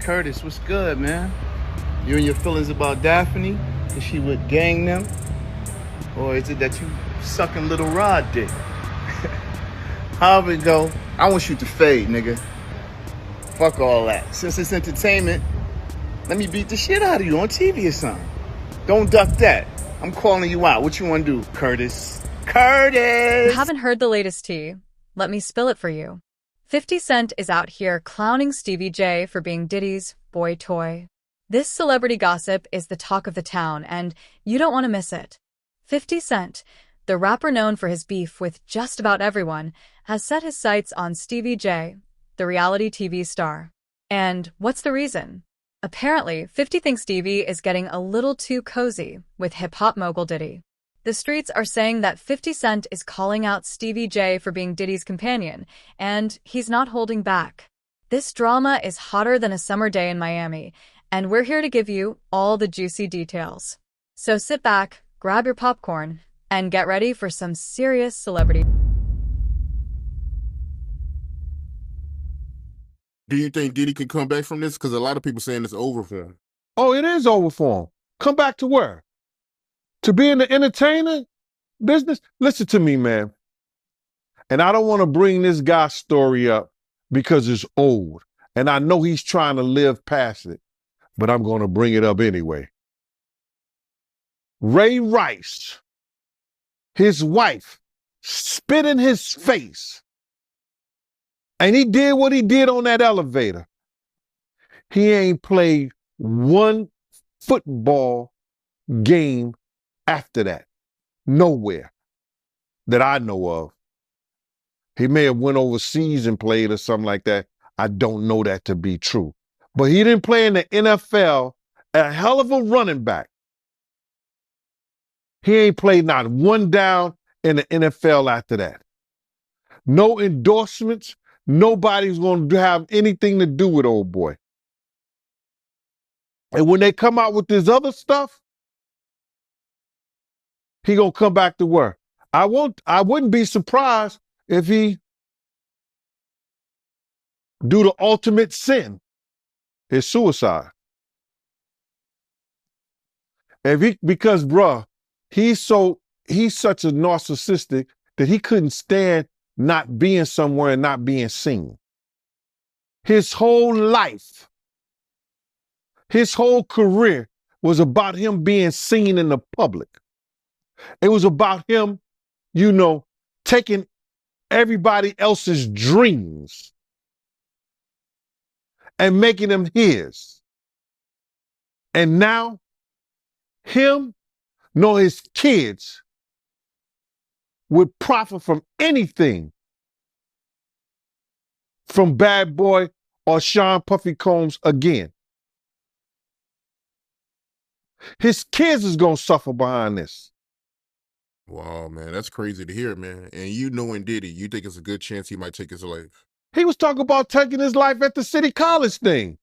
Curtis, what's good, man? You and your feelings about Daphne? Is she with gang them? Or is it that you sucking little Rod dick? However it go, I want you to fade, nigga. Fuck all that. Since it's entertainment, let me beat the shit out of you on TV or something. Don't duck that. I'm calling you out. What you want to do, Curtis? Curtis! You haven't heard the latest tea. Let me spill it for you. 50 Cent is out here clowning Stevie J for being Diddy's boy toy. This celebrity gossip is the talk of the town, and you don't want to miss it. 50 Cent, the rapper known for his beef with just about everyone, has set his sights on Stevie J, the reality TV star. And what's the reason? Apparently, 50 thinks Stevie is getting a little too cozy with hip-hop mogul Diddy. The streets are saying that 50 Cent is calling out Stevie J for being Diddy's companion, and he's not holding back. This drama is hotter than a summer day in Miami, and we're here to give you all the juicy details. So sit back, grab your popcorn, and get ready for some serious celebrity. Do you think Diddy can come back from this? Because a lot of people saying it's over for him. Oh, it is over for him. Come back to where? To be in the entertainer business? Listen to me, man. And I don't want to bring this guy's story up because it's old. And I know he's trying to live past it, but I'm going to bring it up anyway. Ray Rice, his wife, spit in his face. And he did what he did on that elevator. He ain't played one football game after that. Nowhere that I know of. He may have went overseas and played or something like that. I don't know that to be true. But he didn't play in the NFL, a hell of a running back. He ain't played not one down in the NFL after that. No endorsements. Nobody's going to have anything to do with old boy. And when they come out with this other stuff, he going to come back to work. I wouldn't be surprised if he do the ultimate sin, is suicide. Because bruh, he's such a narcissistic that he couldn't stand not being somewhere and not being seen. His whole life, his whole career was about him being seen in the public. It was about him, taking everybody else's dreams and making them his. And now, him nor his kids would profit from anything from Bad Boy or Sean Puffy Combs again. His kids is going to suffer behind this. Wow, man, that's crazy to hear, man. And you knowing Diddy, you think it's a good chance he might take his life? He was talking about taking his life at the City College thing.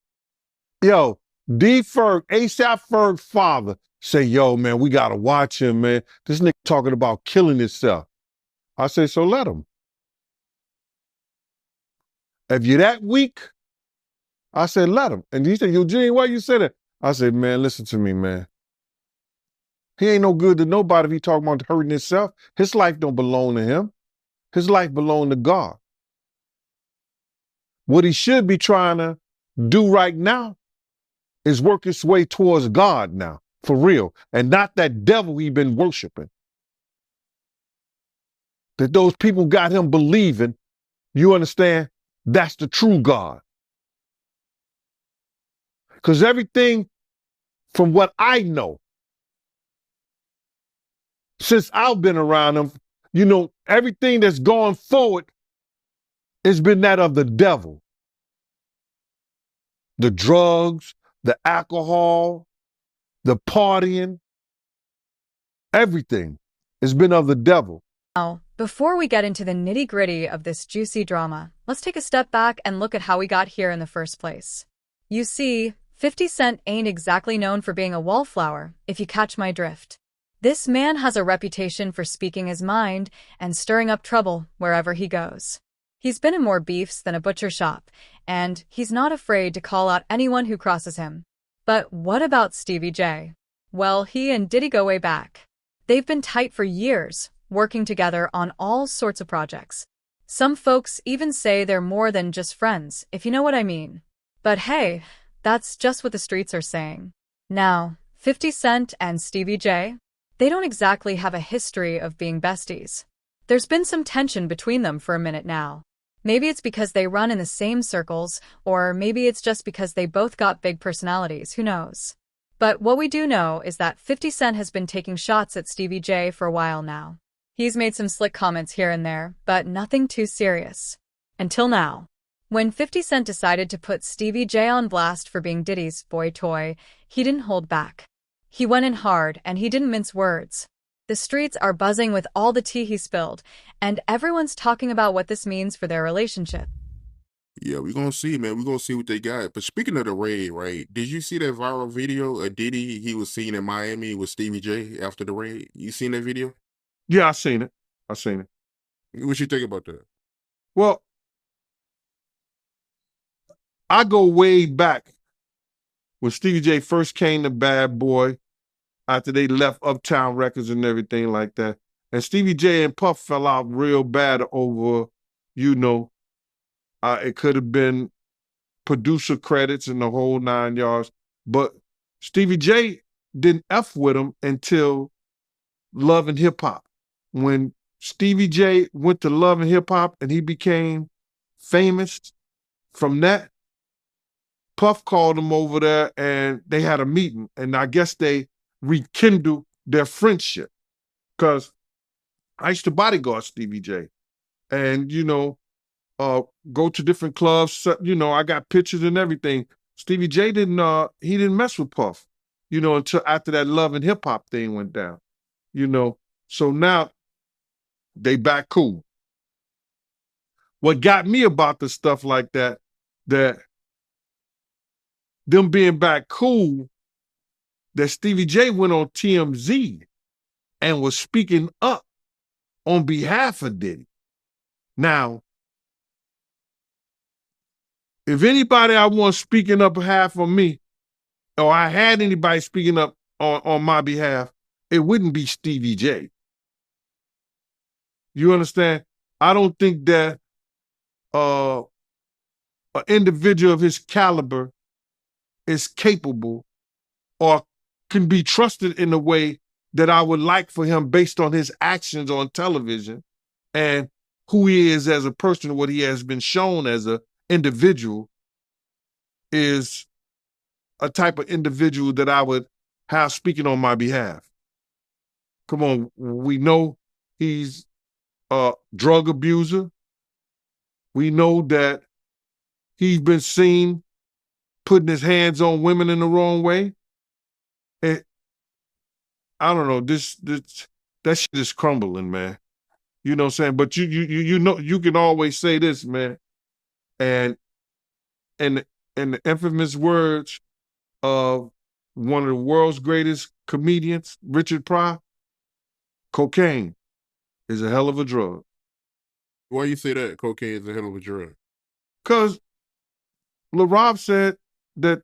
Yo, D. Ferg, ASAP Ferg's father, say, yo, man, we got to watch him, man. This nigga talking about killing himself. I say, so let him. If you're that weak, I said, let him. And he said, Eugene, why you say that? I said, man, listen to me, man. He ain't no good to nobody if he talking about hurting himself. His life don't belong to him. His life belong to God. What he should be trying to do right now is work his way towards God now, for real, and not that devil he been worshiping. That those people got him believing, you understand, that's the true God. Because everything from what I know, since I've been around him, everything that's gone forward has been that of the devil. The drugs, the alcohol, the partying, everything has been of the devil. Now, before we get into the nitty-gritty of this juicy drama, let's take a step back and look at how we got here in the first place. You see, 50 Cent ain't exactly known for being a wallflower, if you catch my drift. This man has a reputation for speaking his mind and stirring up trouble wherever he goes. He's been in more beefs than a butcher shop, and he's not afraid to call out anyone who crosses him. But what about Stevie J? Well, he and Diddy go way back. They've been tight for years, working together on all sorts of projects. Some folks even say they're more than just friends, if you know what I mean. But hey, that's just what the streets are saying. Now, 50 Cent and Stevie J, they don't exactly have a history of being besties. There's been some tension between them for a minute now. Maybe it's because they run in the same circles, or maybe it's just because they both got big personalities, who knows. But what we do know is that 50 Cent has been taking shots at Stevie J for a while now. He's made some slick comments here and there, but nothing too serious. Until now. When 50 Cent decided to put Stevie J on blast for being Diddy's boy toy, he didn't hold back. He went in hard and he didn't mince words. The streets are buzzing with all the tea he spilled, and everyone's talking about what this means for their relationship. Yeah, we're gonna see, man. We're gonna see what they got. But speaking of the raid, right? Did you see that viral video of Diddy? He was seen in Miami with Stevie J after the raid. You seen that video? Yeah, I seen it. I seen it. What you think about that? Well, I go way back when Stevie J first came to Bad Boy after they left Uptown Records and everything like that. And Stevie J and Puff fell out real bad over, it could have been producer credits and the whole 9 yards. But Stevie J didn't F with him until Love and Hip Hop. When Stevie J went to Love and Hip Hop and he became famous from that, Puff called him over there and they had a meeting. And I guess they rekindled their friendship. Because I used to bodyguard Stevie J. And, go to different clubs. I got pictures and everything. Stevie J didn't mess with Puff, until after that Love and Hip Hop thing went down, So now they back cool. What got me about the stuff like that them being back cool, that Stevie J went on TMZ and was speaking up on behalf of Diddy. Now, if anybody I want speaking up behalf of me, or I had anybody speaking up on my behalf, it wouldn't be Stevie J. You understand? I don't think that an individual of his caliber is capable or can be trusted in a way that I would like for him based on his actions on television and who he is as a person, what he has been shown as an individual, is a type of individual that I would have speaking on my behalf. Come on, we know he's a drug abuser. We know that he's been seen putting his hands on women in the wrong way. And I don't know, that shit is crumbling, man. You know what I'm saying? But you can always say this, man. And the infamous words of one of the world's greatest comedians, Richard Pryor, cocaine is a hell of a drug. Why you say that cocaine is a hell of a drug? Because LaRob said that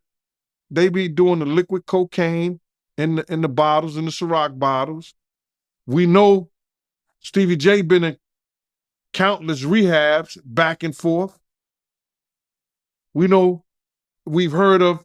they be doing the liquid cocaine in the bottles, in the Ciroc bottles. We know Stevie J been in countless rehabs back and forth. We know, we've heard of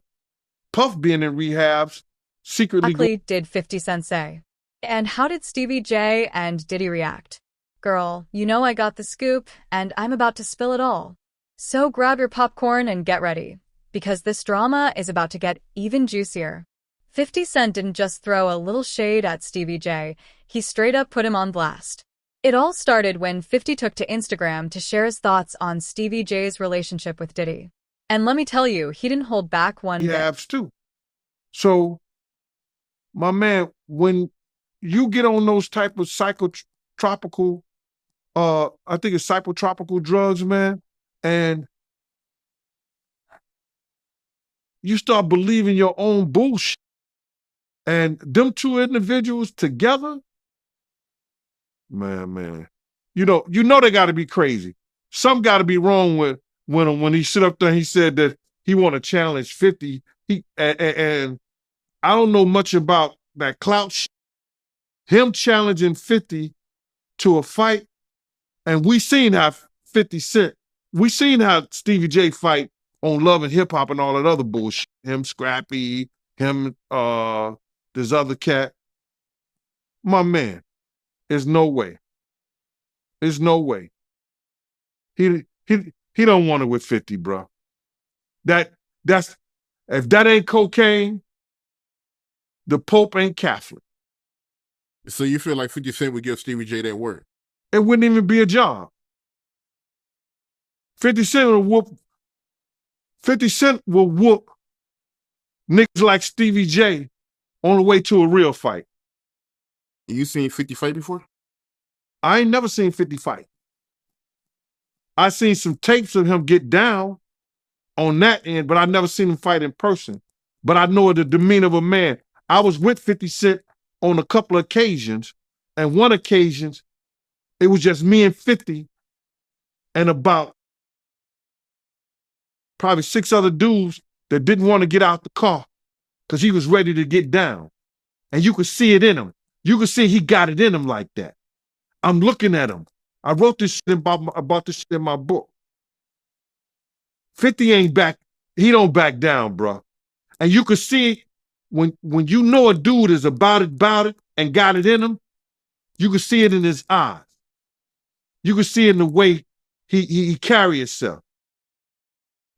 Puff being in rehabs secretly. Exactly did 50 Cent say? And how did Stevie J and Diddy react? Girl, I got the scoop, and I'm about to spill it all. So grab your popcorn and get ready, because this drama is about to get even juicier. 50 Cent didn't just throw a little shade at Stevie J, he straight up put him on blast. It all started when 50 took to Instagram to share his thoughts on Stevie J's relationship with Diddy. And let me tell you, he didn't hold back one bit. Rehabs too. So, my man, when you get on those type of psychotropical, I think it's psychotropical drugs, man, and you start believing your own bullshit, and them two individuals together, man, you know they got to be crazy. Some got to be wrong with when he stood up there, he said that he want to challenge 50. And I don't know much about that clout. Him challenging 50 to a fight, and we seen how 50 Cent, we seen how Stevie J fight on Love and Hip Hop and all that other bullshit. Him, Scrappy, him, this other cat. My man, there's no way. There's no way. He don't want it with 50, bro. That's if that ain't cocaine, the Pope ain't Catholic. So you feel like 50 Cent would give Stevie J that work? It wouldn't even be a job. 50 Cent will whoop. 50 Cent will whoop niggas like Stevie J on the way to a real fight. You seen 50 fight before? I ain't never seen 50 fight. I seen some tapes of him get down on that end, but I never seen him fight in person. But I know the demeanor of a man. I was with 50 Cent on a couple of occasions, and one occasion, it was just me and 50 and about probably 6 other dudes that didn't want to get out the car because he was ready to get down. And you could see it in him. You could see he got it in him like that. I'm looking at him. I wrote this shit about this shit in my book. 50 ain't back. He don't back down, bro. And you could see when you know a dude is about it, and got it in him, you could see it in his eyes. You could see it in the way he carry himself.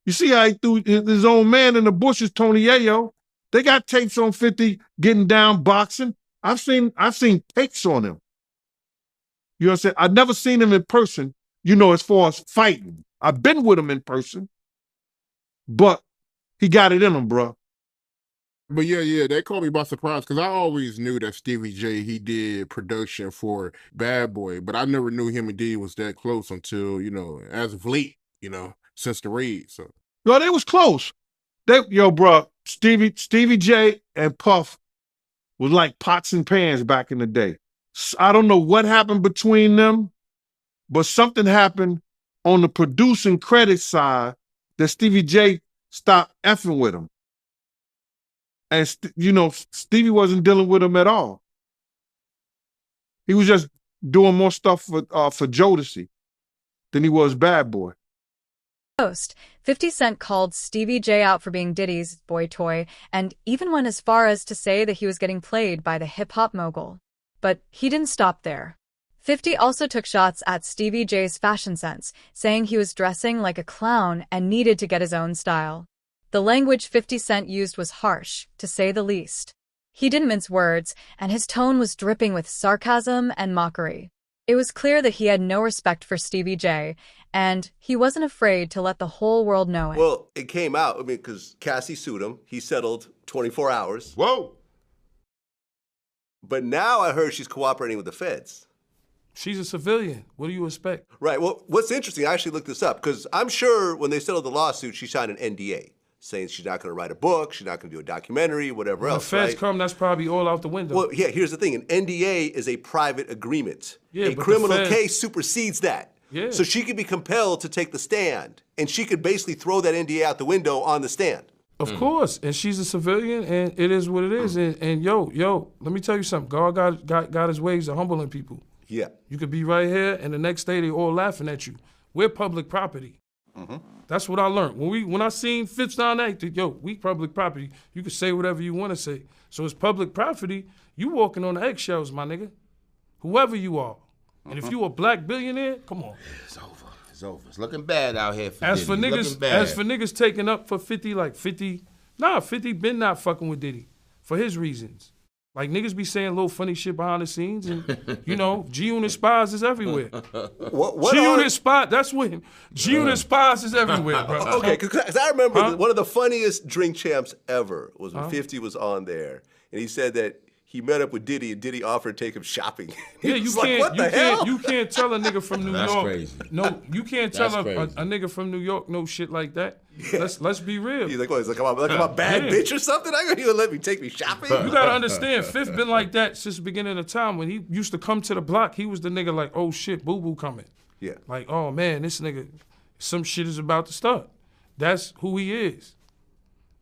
You see how he threw his own man in the bushes, Tony Yayo. They got tapes on 50 getting down boxing. I've seen takes on him. You know what I'm saying? I've never seen him in person, as far as fighting. I've been with him in person, but he got it in him, bro. But yeah, that caught me by surprise because I always knew that Stevie J, he did production for Bad Boy, but I never knew him and Diddy was that close until, as of late, since the raid. So. Yo, they was close. Bro, Stevie J and Puff was like pots and pans back in the day. I don't know what happened between them, but something happened on the producing credit side that Stevie J stopped effing with him. And, Stevie wasn't dealing with him at all. He was just doing more stuff for Jodeci than he was Bad Boy. 50 Cent called Stevie J out for being Diddy's boy toy and even went as far as to say that he was getting played by the hip-hop mogul. But he didn't stop there. 50 also took shots at Stevie J's fashion sense, saying he was dressing like a clown and needed to get his own style. The language 50 Cent used was harsh, to say the least. He didn't mince words, and his tone was dripping with sarcasm and mockery. It was clear that he had no respect for Stevie J, and he wasn't afraid to let the whole world know it. Well, it came out, because Cassie sued him. He settled 24 hours. Whoa! But now I heard she's cooperating with the feds. She's a civilian. What do you expect? Right. Well, what's interesting, I actually looked this up, because I'm sure when they settled the lawsuit, she signed an NDA, saying she's not going to write a book, she's not going to do a documentary, whatever else, When the feds come, that's probably all out the window. Well, yeah, here's the thing. An NDA is a private agreement. Yeah, a but criminal case supersedes that. Yeah. So she could be compelled to take the stand, and she could basically throw that NDA out the window on the stand. Of course, and she's a civilian, and it is what it is. And yo, let me tell you something. God got his ways of humbling people. Yeah. You could be right here, and the next day they all laughing at you. We're public property. That's what I learned. When I seen Fitz down there, we public property. You can say whatever you want to say. So it's public property. You walking on eggshells, my nigga. Whoever you are. And if you a black billionaire, come on. It's over. It's over. It's looking bad out here for As Diddy. for niggas taking up for 50, 50 been not fucking with Diddy for his reasons. Like, niggas be saying little funny shit behind the scenes, and, G-Unit spies is everywhere. G-Unit spy, that's what G-Unit spies is everywhere, bro. Okay, because I remember one of the funniest Drink Champs ever was when 50 was on there, and he said that he met up with Diddy, and Diddy offered to take him shopping. Yeah, you can't tell a nigga from New That's York. crazy. No, you can't tell a nigga from New York no shit like that. Yeah. Let's be real. He's like, what? He's like, I'm a bad bitch or something? You gonna let me take me shopping? You gotta understand, Fifth been like that since the beginning of the time. When he used to come to the block, he was the nigga like, oh shit, boo boo coming. Yeah. Like, oh man, this nigga, some shit is about to start. That's who he is.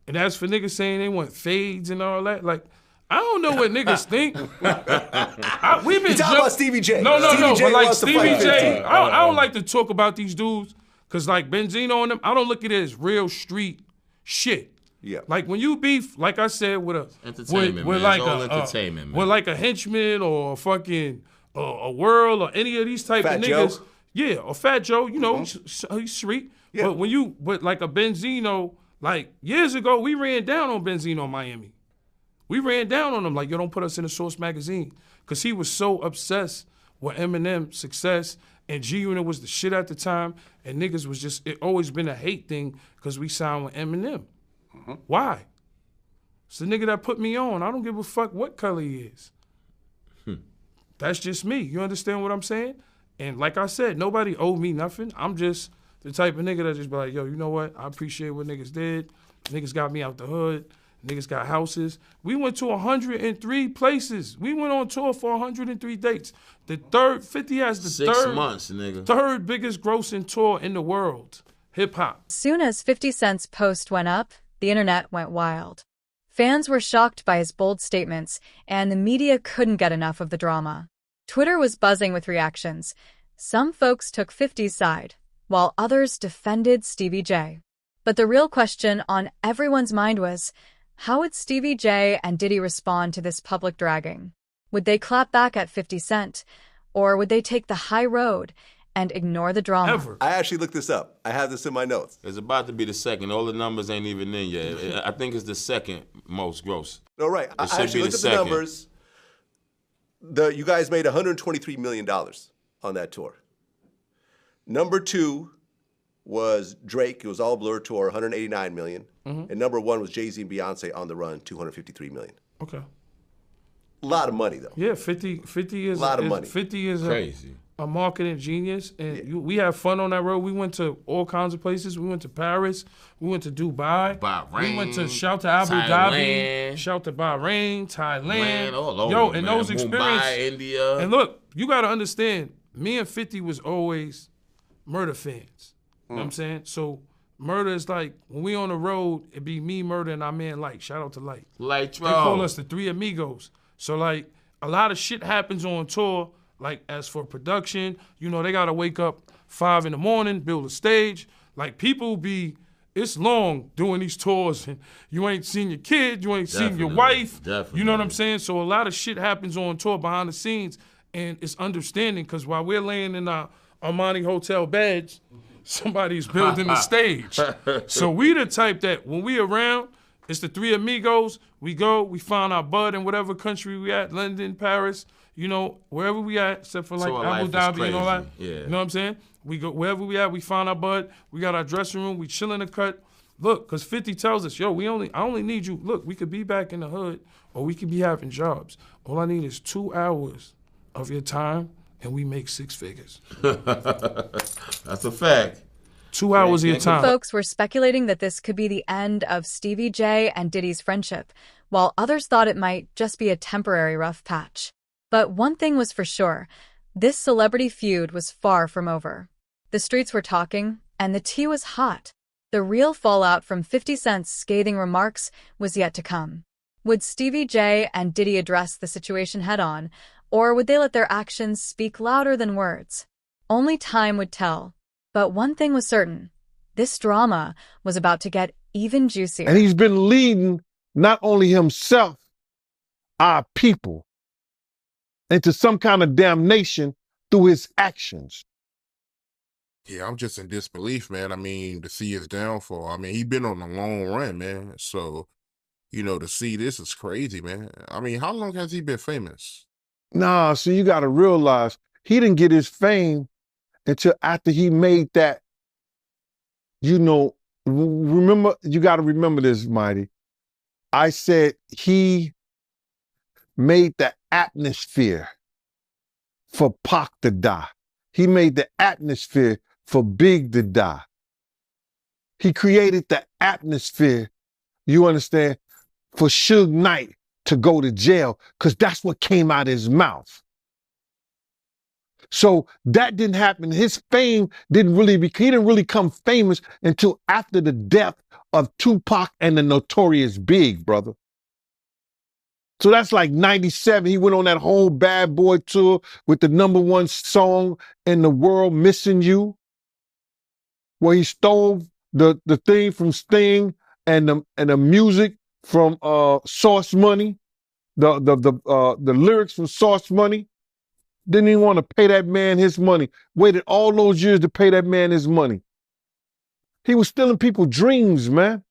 And as for niggas saying they want fades and all that, like, I don't know what niggas think. We've been talking about Stevie J. No, Stevie J but like wants to Stevie fight J, 50. I don't like to talk about these dudes because like Benzino and them, I don't look at it as real street shit. Yeah. Like when you beef, like I said, with entertainment, with man. like It's all entertainment, man. with like a henchman or a fucking a World or any of these type Fat of Joe. niggas, yeah, or Fat Joe, you know, he's street. Yeah. But like a Benzino, like years ago, we ran down on Benzino in Miami. We ran down on him like, yo, don't put us in the Source magazine. Because he was so obsessed with Eminem's success, and G-Unit was the shit at the time, and niggas was just, it always been a hate thing because we signed with Eminem. Why? It's the nigga that put me on. I don't give a fuck what color he is. That's just me. You understand what I'm saying? And like I said, nobody owed me nothing. I'm just the type of nigga that just be like, yo, you know what? I appreciate what niggas did. Niggas got me out the hood. Niggas got houses. We went to 103 places. We went on tour for 103 dates. The third, 50 has the 6 third months, nigga. third biggest grossing tour in the world. Hip hop. Soon as 50 Cent's post went up, the internet went wild. Fans were shocked by his bold statements, and the media couldn't get enough of the drama. Twitter was buzzing with reactions. Some folks took 50's side, while others defended Stevie J. But the real question on everyone's mind was, how would Stevie J and Diddy respond to this public dragging? Would they clap back at 50 Cent? Or would they take the high road and ignore the drama? Ever. I actually looked this up. I have this in my notes. It's about to be the second. All the numbers ain't even in yet. I think it's the second most gross. No, right. I should actually be looked at the the second. numbers. You guys made $123 million on that tour. Number 2 was Drake. It was all Blur tour, $189 million. And number 1 was Jay-Z and Beyonce on the run, $253 million. Okay. A lot of money, though. Yeah, 50 is A lot of money. 50 is Crazy. A marketing genius, and we had fun on that road. We went to all kinds of places. We went to Paris. We went to Dubai. Bahrain, We went to shout to Abu Dhabi. Shout to Bahrain, Thailand. All over, Yo, man. and those experiences. Mumbai, India. And look, you got to understand, me and 50 was always Murder fans. You know what I'm saying? So Murder is like, when we on the road, it be me, Murder, and our man Light. Shout out to Light. Light, They call us the Three Amigos. So like, a lot of shit happens on tour. Like, as for production, you know, they got to wake up 5 in the morning, build a stage. Like, people be, it's long doing these tours, and you ain't seen your kid, you ain't seen your wife. Definitely. You know what I'm saying? So a lot of shit happens on tour behind the scenes, and it's understanding, because while we're laying in our Armani hotel beds, somebody's building the stage. So we the type that when we around, it's the Three Amigos. We go, we find our bud in whatever country we at, London, Paris, you know, wherever we at, except for like So Abu Dhabi and all that. Yeah. You know what I'm saying? We go wherever we at, we find our bud. We got our dressing room. We chill in the cut. Look, because 50 tells us, yo, I only need you. Look, we could be back in the hood, or we could be having jobs. All I need is 2 hours of your time, and we make 6 figures. That's a fact. 2 hours of your time. Folks were speculating that this could be the end of Stevie J and Diddy's friendship, while others thought it might just be a temporary rough patch. But one thing was for sure, this celebrity feud was far from over. The streets were talking, and the tea was hot. The real fallout from 50 Cent's scathing remarks was yet to come. Would Stevie J and Diddy address the situation head-on, or would they let their actions speak louder than words? Only time would tell. But one thing was certain, this drama was about to get even juicier. And he's been leading not only himself, our people, into some kind of damnation through his actions. Yeah, I'm just in disbelief, man. I mean, to see his downfall. I mean, he's been on a long run, man. So, you know, to see this is crazy, man. I mean, how long has he been famous? Nah, so you got to realize he didn't get his fame until after he made that, you know, remember, you got to remember this, Mighty. I said he made the atmosphere for Pac to die. He made the atmosphere for Big to die. He created the atmosphere, you understand, for Suge Knight to go to jail, because that's what came out of his mouth. So that didn't happen. His fame he didn't really become famous until after the death of Tupac and the Notorious Big, brother. So that's like 97. He went on that whole Bad Boy tour with the #1 song in the world, Missing You, where he stole the thing from Sting and the music from Source Money, the lyrics from Source Money. Didn't even want to pay that man his money. Waited all those years to pay that man his money. He was stealing people's dreams, man.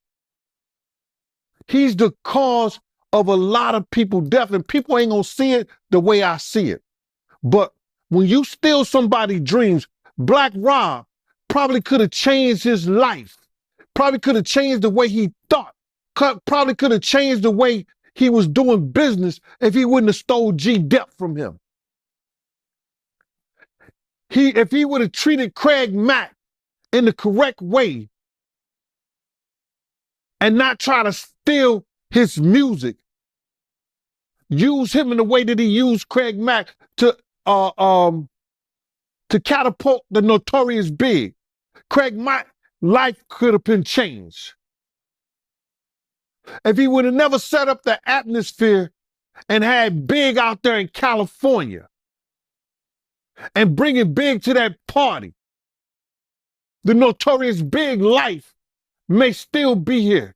He's the cause of a lot of people's death, and people ain't gonna see it the way I see it. But when you steal somebody's dreams, Black Rob probably could have changed his life. Probably could have changed the way he thought. Probably could have changed the way he was doing business if he wouldn't have stole G-Dep from him. If he would have treated Craig Mack in the correct way and not try to steal his music, use him in the way that he used Craig Mack to catapult the Notorious Big, Craig Mack's life could have been changed. If he would have never set up the atmosphere and had Big out there in California and bringing Big to that party, the Notorious Big life may still be here.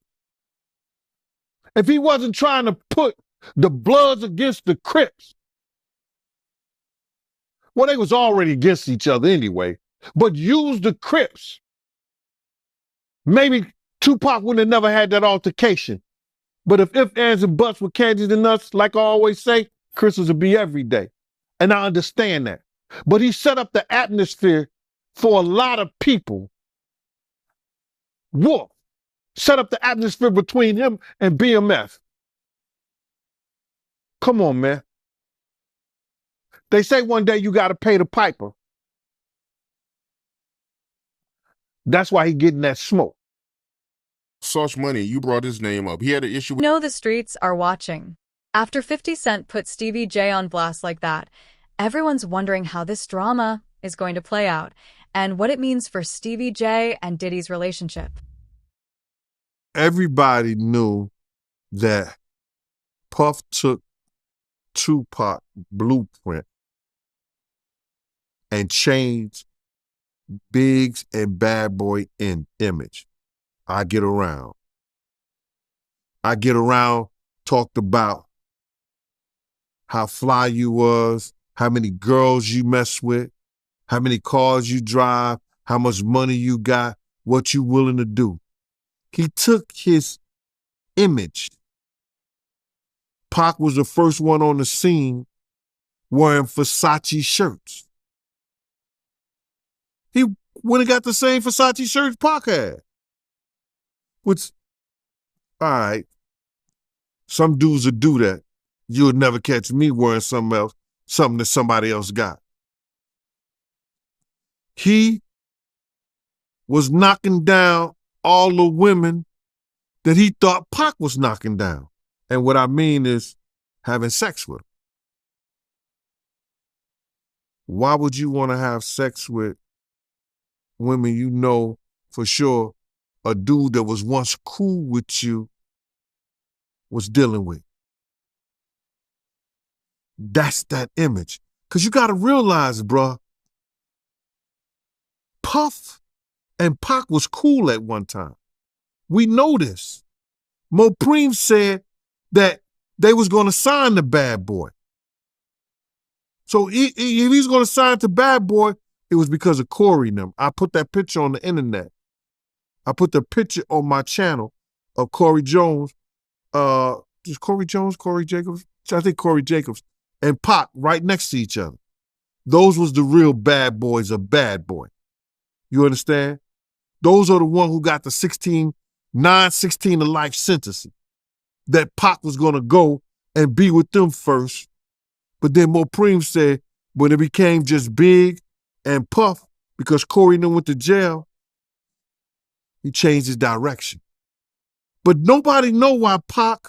If he wasn't trying to put the Bloods against the Crips, well, they was already against each other anyway, but use the Crips, maybe Tupac wouldn't have never had that altercation. But if ands, and buts were candies and nuts, like I always say, Christmas would be every day. And I understand that. But he set up the atmosphere for a lot of people. Wolf set up the atmosphere between him and BMF. Come on, man. They say one day you got to pay the piper. That's why he getting that smoke. Sauce Money, you brought his name up. He had an issue with... Know the streets are watching. After 50 Cent put Stevie J on blast like that, everyone's wondering how this drama is going to play out and what it means for Stevie J and Diddy's relationship. Everybody knew that Puff took Tupac blueprint and changed Biggs and Bad Boy in image. I Get Around, talked about how fly you was, how many girls you mess with, how many cars you drive, how much money you got, what you willing to do. He took his image. Pac was the first one on the scene wearing Versace shirts. He went and got the same Versace shirts Pac had. Which, all right, some dudes would do that. You would never catch me wearing something that somebody else got. He was knocking down all the women that he thought Pac was knocking down. And what I mean is having sex with them. Why would you want to have sex with women you know for sure a dude that was once cool with you was dealing with? That's that image. Because you got to realize, bruh, Puff and Pac was cool at one time. We know this. Mopreme said that they was going to sign the Bad Boy. So if he's going to sign to Bad Boy, it was because of Corey and them. I put that picture on the internet. I put the picture on my channel of Corey Jones. Is Corey Jones, Corey Jacobs? I think Corey Jacobs and Pac right next to each other. Those was the real bad boys of Bad Boy. You understand? Those are the one who got the 16 to life sentence. That Pac was going to go and be with them first. But then Mopreme said when it became just Big and Puff, because Corey and them went to jail, he changed his direction. But nobody know why Pac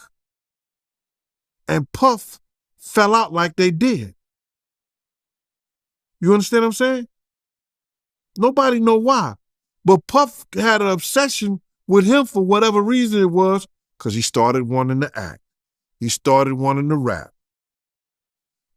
and Puff fell out like they did. You understand what I'm saying? Nobody know why. But Puff had an obsession with him for whatever reason it was, because he started wanting to act. He started wanting to rap.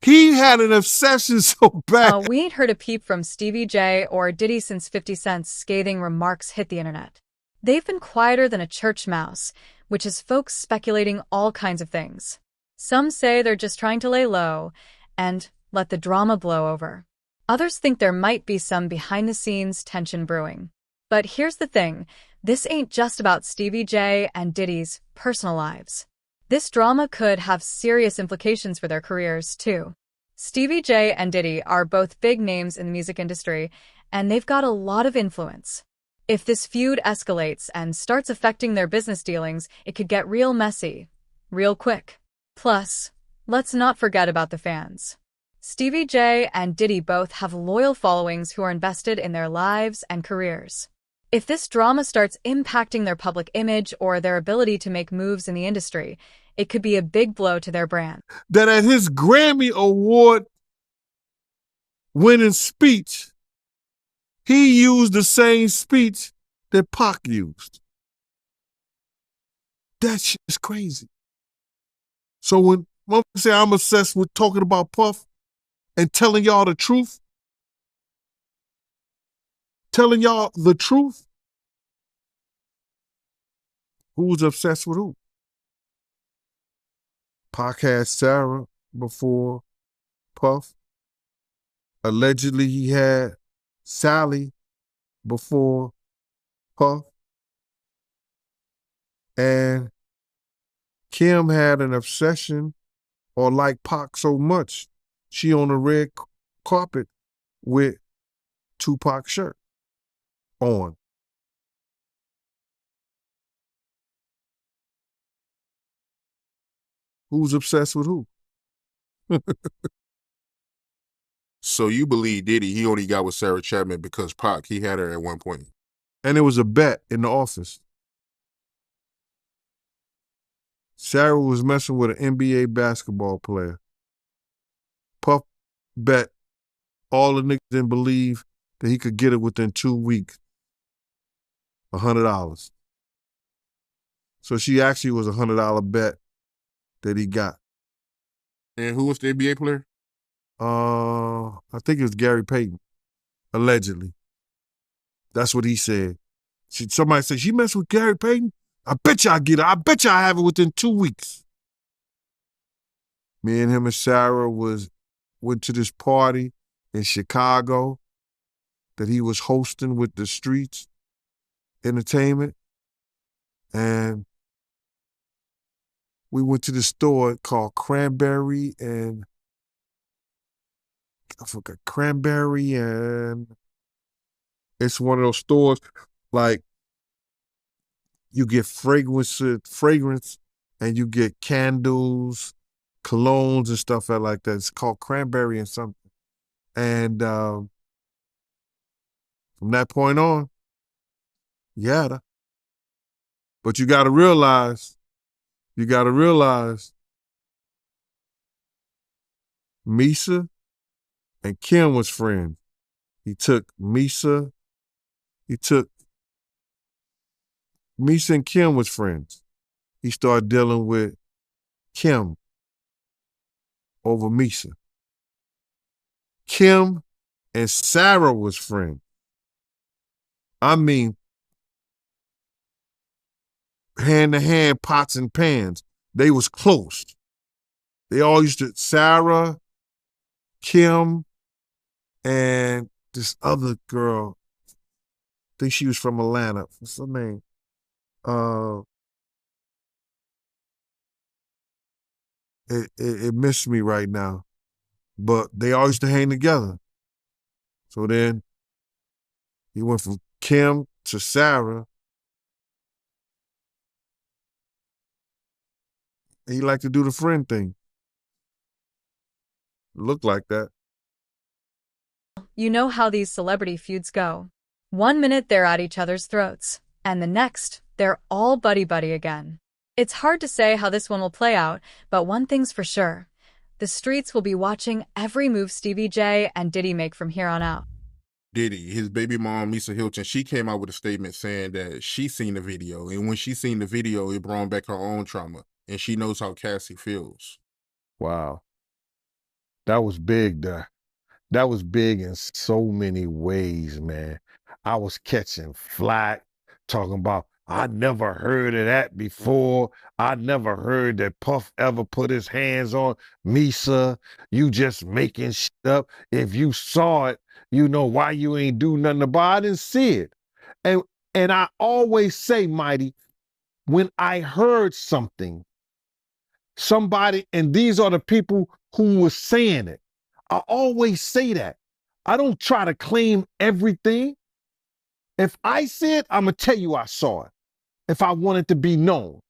He had an obsession so bad. We ain't heard a peep from Stevie J or Diddy since 50 Cent's scathing remarks hit the internet. They've been quieter than a church mouse, which has folks speculating all kinds of things. Some say they're just trying to lay low and let the drama blow over. Others think there might be some behind-the-scenes tension brewing. But here's the thing, this ain't just about Stevie J and Diddy's personal lives. This drama could have serious implications for their careers, too. Stevie J and Diddy are both big names in the music industry, and they've got a lot of influence. If this feud escalates and starts affecting their business dealings, it could get real messy, real quick. Plus, let's not forget about the fans. Stevie J and Diddy both have loyal followings who are invested in their lives and careers. If this drama starts impacting their public image or their ability to make moves in the industry, it could be a big blow to their brand. That at his Grammy Award winning speech, he used the same speech that Pac used. That shit is crazy. So when I say I'm obsessed with talking about Puff and telling y'all the truth, who's obsessed with who? Pac had Sarah before Puff. Allegedly, he had Sally before Puff. And Kim had an obsession or liked Pac so much, she on the red carpet with Tupac's shirt on. Who's obsessed with who? So you believe Diddy, he only got with Sarah Chapman because Pac, he had her at one point. And it was a bet in the office. Sarah was messing with an NBA basketball player. Puff bet all the niggas didn't believe that he could get it within 2 weeks. $100. So she actually was a $100 bet that he got. And who was the NBA player? I think it was Gary Payton, allegedly. That's what he said. Somebody said, she messed with Gary Payton? I bet you I get it. I bet you I have it within 2 weeks. Me and him and Sarah went to this party in Chicago that he was hosting with the Streets Entertainment. And we went to this store called Cranberry and I forgot, Cranberry, and it's one of those stores like you get fragrance and you get candles, colognes and stuff like that. It's called Cranberry and something. And from that point on, yeah. But you gotta realize, Misa and Kim was friends. Misa and Kim was friends. He started dealing with Kim over Misa. Kim and Sarah was friends. I mean, hand to hand, pots and pans. They was close. They all used to, Sarah, Kim, and this other girl, I think she was from Atlanta. What's her name? It missed me right now. But they all used to hang together. So then he went from Kim to Sarah. He liked to do the friend thing. Looked like that. You know how these celebrity feuds go. 1 minute they're at each other's throats, and the next, they're all buddy-buddy again. It's hard to say how this one will play out, but one thing's for sure. The streets will be watching every move Stevie J and Diddy make from here on out. Diddy, his baby mom, Lisa Hilton, she came out with a statement saying that she seen the video, and when she seen the video, it brought back her own trauma, and she knows how Cassie feels. Wow. That was big, there. That was big in so many ways, man. I was catching flack, talking about, I never heard of that before. I never heard that Puff ever put his hands on Misa. You just making shit up. If you saw it, you know why you ain't do nothing about it. I didn't see it. And I always say, Mighty, when I heard something, somebody, and these are the people who were saying it, I always say that. I don't try to claim everything. If I see it, I'm going to tell you I saw it, if I want it to be known.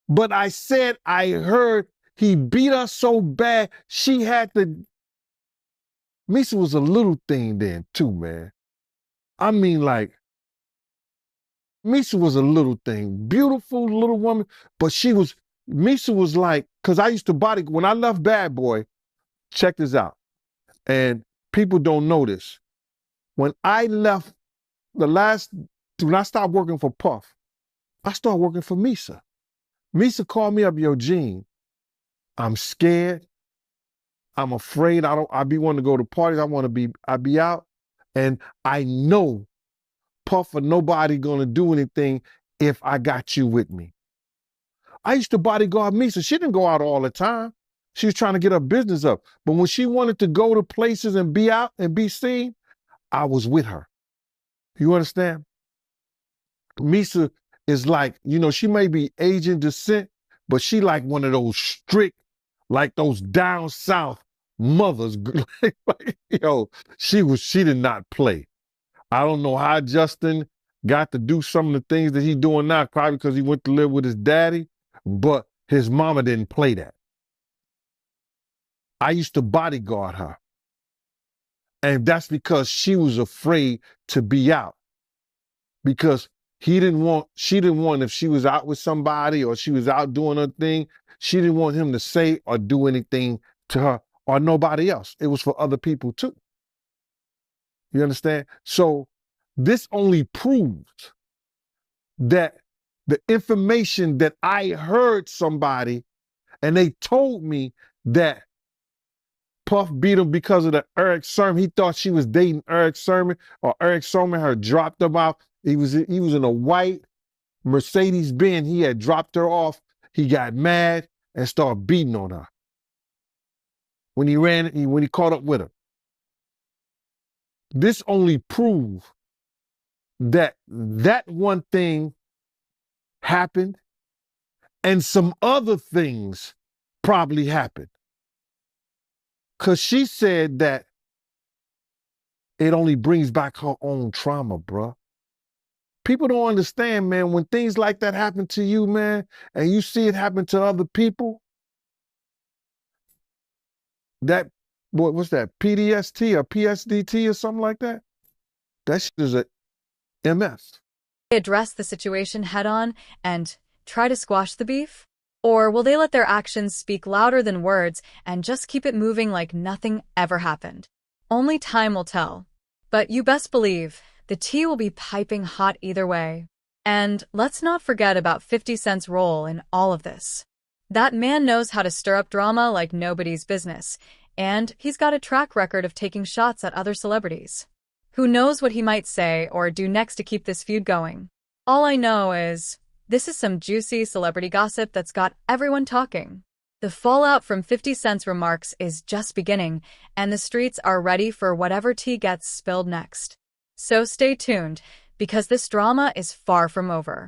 But I said I heard he beat her so bad, she had to... Misa was a little thing then too, man. I mean, like, Misa was a little thing. Beautiful little woman, but Misa was like, because I used to when I left Bad Boy, check this out, and people don't know this. When I left when I stopped working for Puff, I started working for Misa. Misa called me up, yo, Gene, I'm scared. I'm afraid. I be wanting to go to parties. I be out. And I know Puff or nobody gonna do anything if I got you with me. I used to bodyguard Misa. She didn't go out all the time. She was trying to get her business up. But when she wanted to go to places and be out and be seen, I was with her. You understand? Misa is like, you know, she may be Asian descent, but she like one of those strict, like those down south mothers. Yo, she did not play. I don't know how Justin got to do some of the things that he's doing now, probably because he went to live with his daddy, but his mama didn't play that. I used to bodyguard her. And that's because she was afraid to be out. Because she didn't want, if she was out with somebody or she was out doing her thing, she didn't want him to say or do anything to her or nobody else. It was for other people too. You understand? So this only proves that the information that I heard somebody and they told me that Puff beat him because of the Eric Sermon. He thought she was dating Eric Sermon, or Eric Sermon had dropped him out. He was in a white Mercedes-Benz. He had dropped her off. He got mad and started beating on her. When he caught up with her. This only proves that one thing happened and some other things probably happened. Because she said that it only brings back her own trauma, bruh. People don't understand, man, when things like that happen to you, man, and you see it happen to other people, what's that, PDST or PSDT or something like that? That shit is a MS. Address the situation head on and try to squash the beef? Or will they let their actions speak louder than words and just keep it moving like nothing ever happened? Only time will tell. But you best believe the tea will be piping hot either way. And let's not forget about 50 Cent's role in all of this. That man knows how to stir up drama like nobody's business, and he's got a track record of taking shots at other celebrities. Who knows what he might say or do next to keep this feud going? All I know is this is some juicy celebrity gossip that's got everyone talking. The fallout from 50 Cent's remarks is just beginning, and the streets are ready for whatever tea gets spilled next. So stay tuned, because this drama is far from over.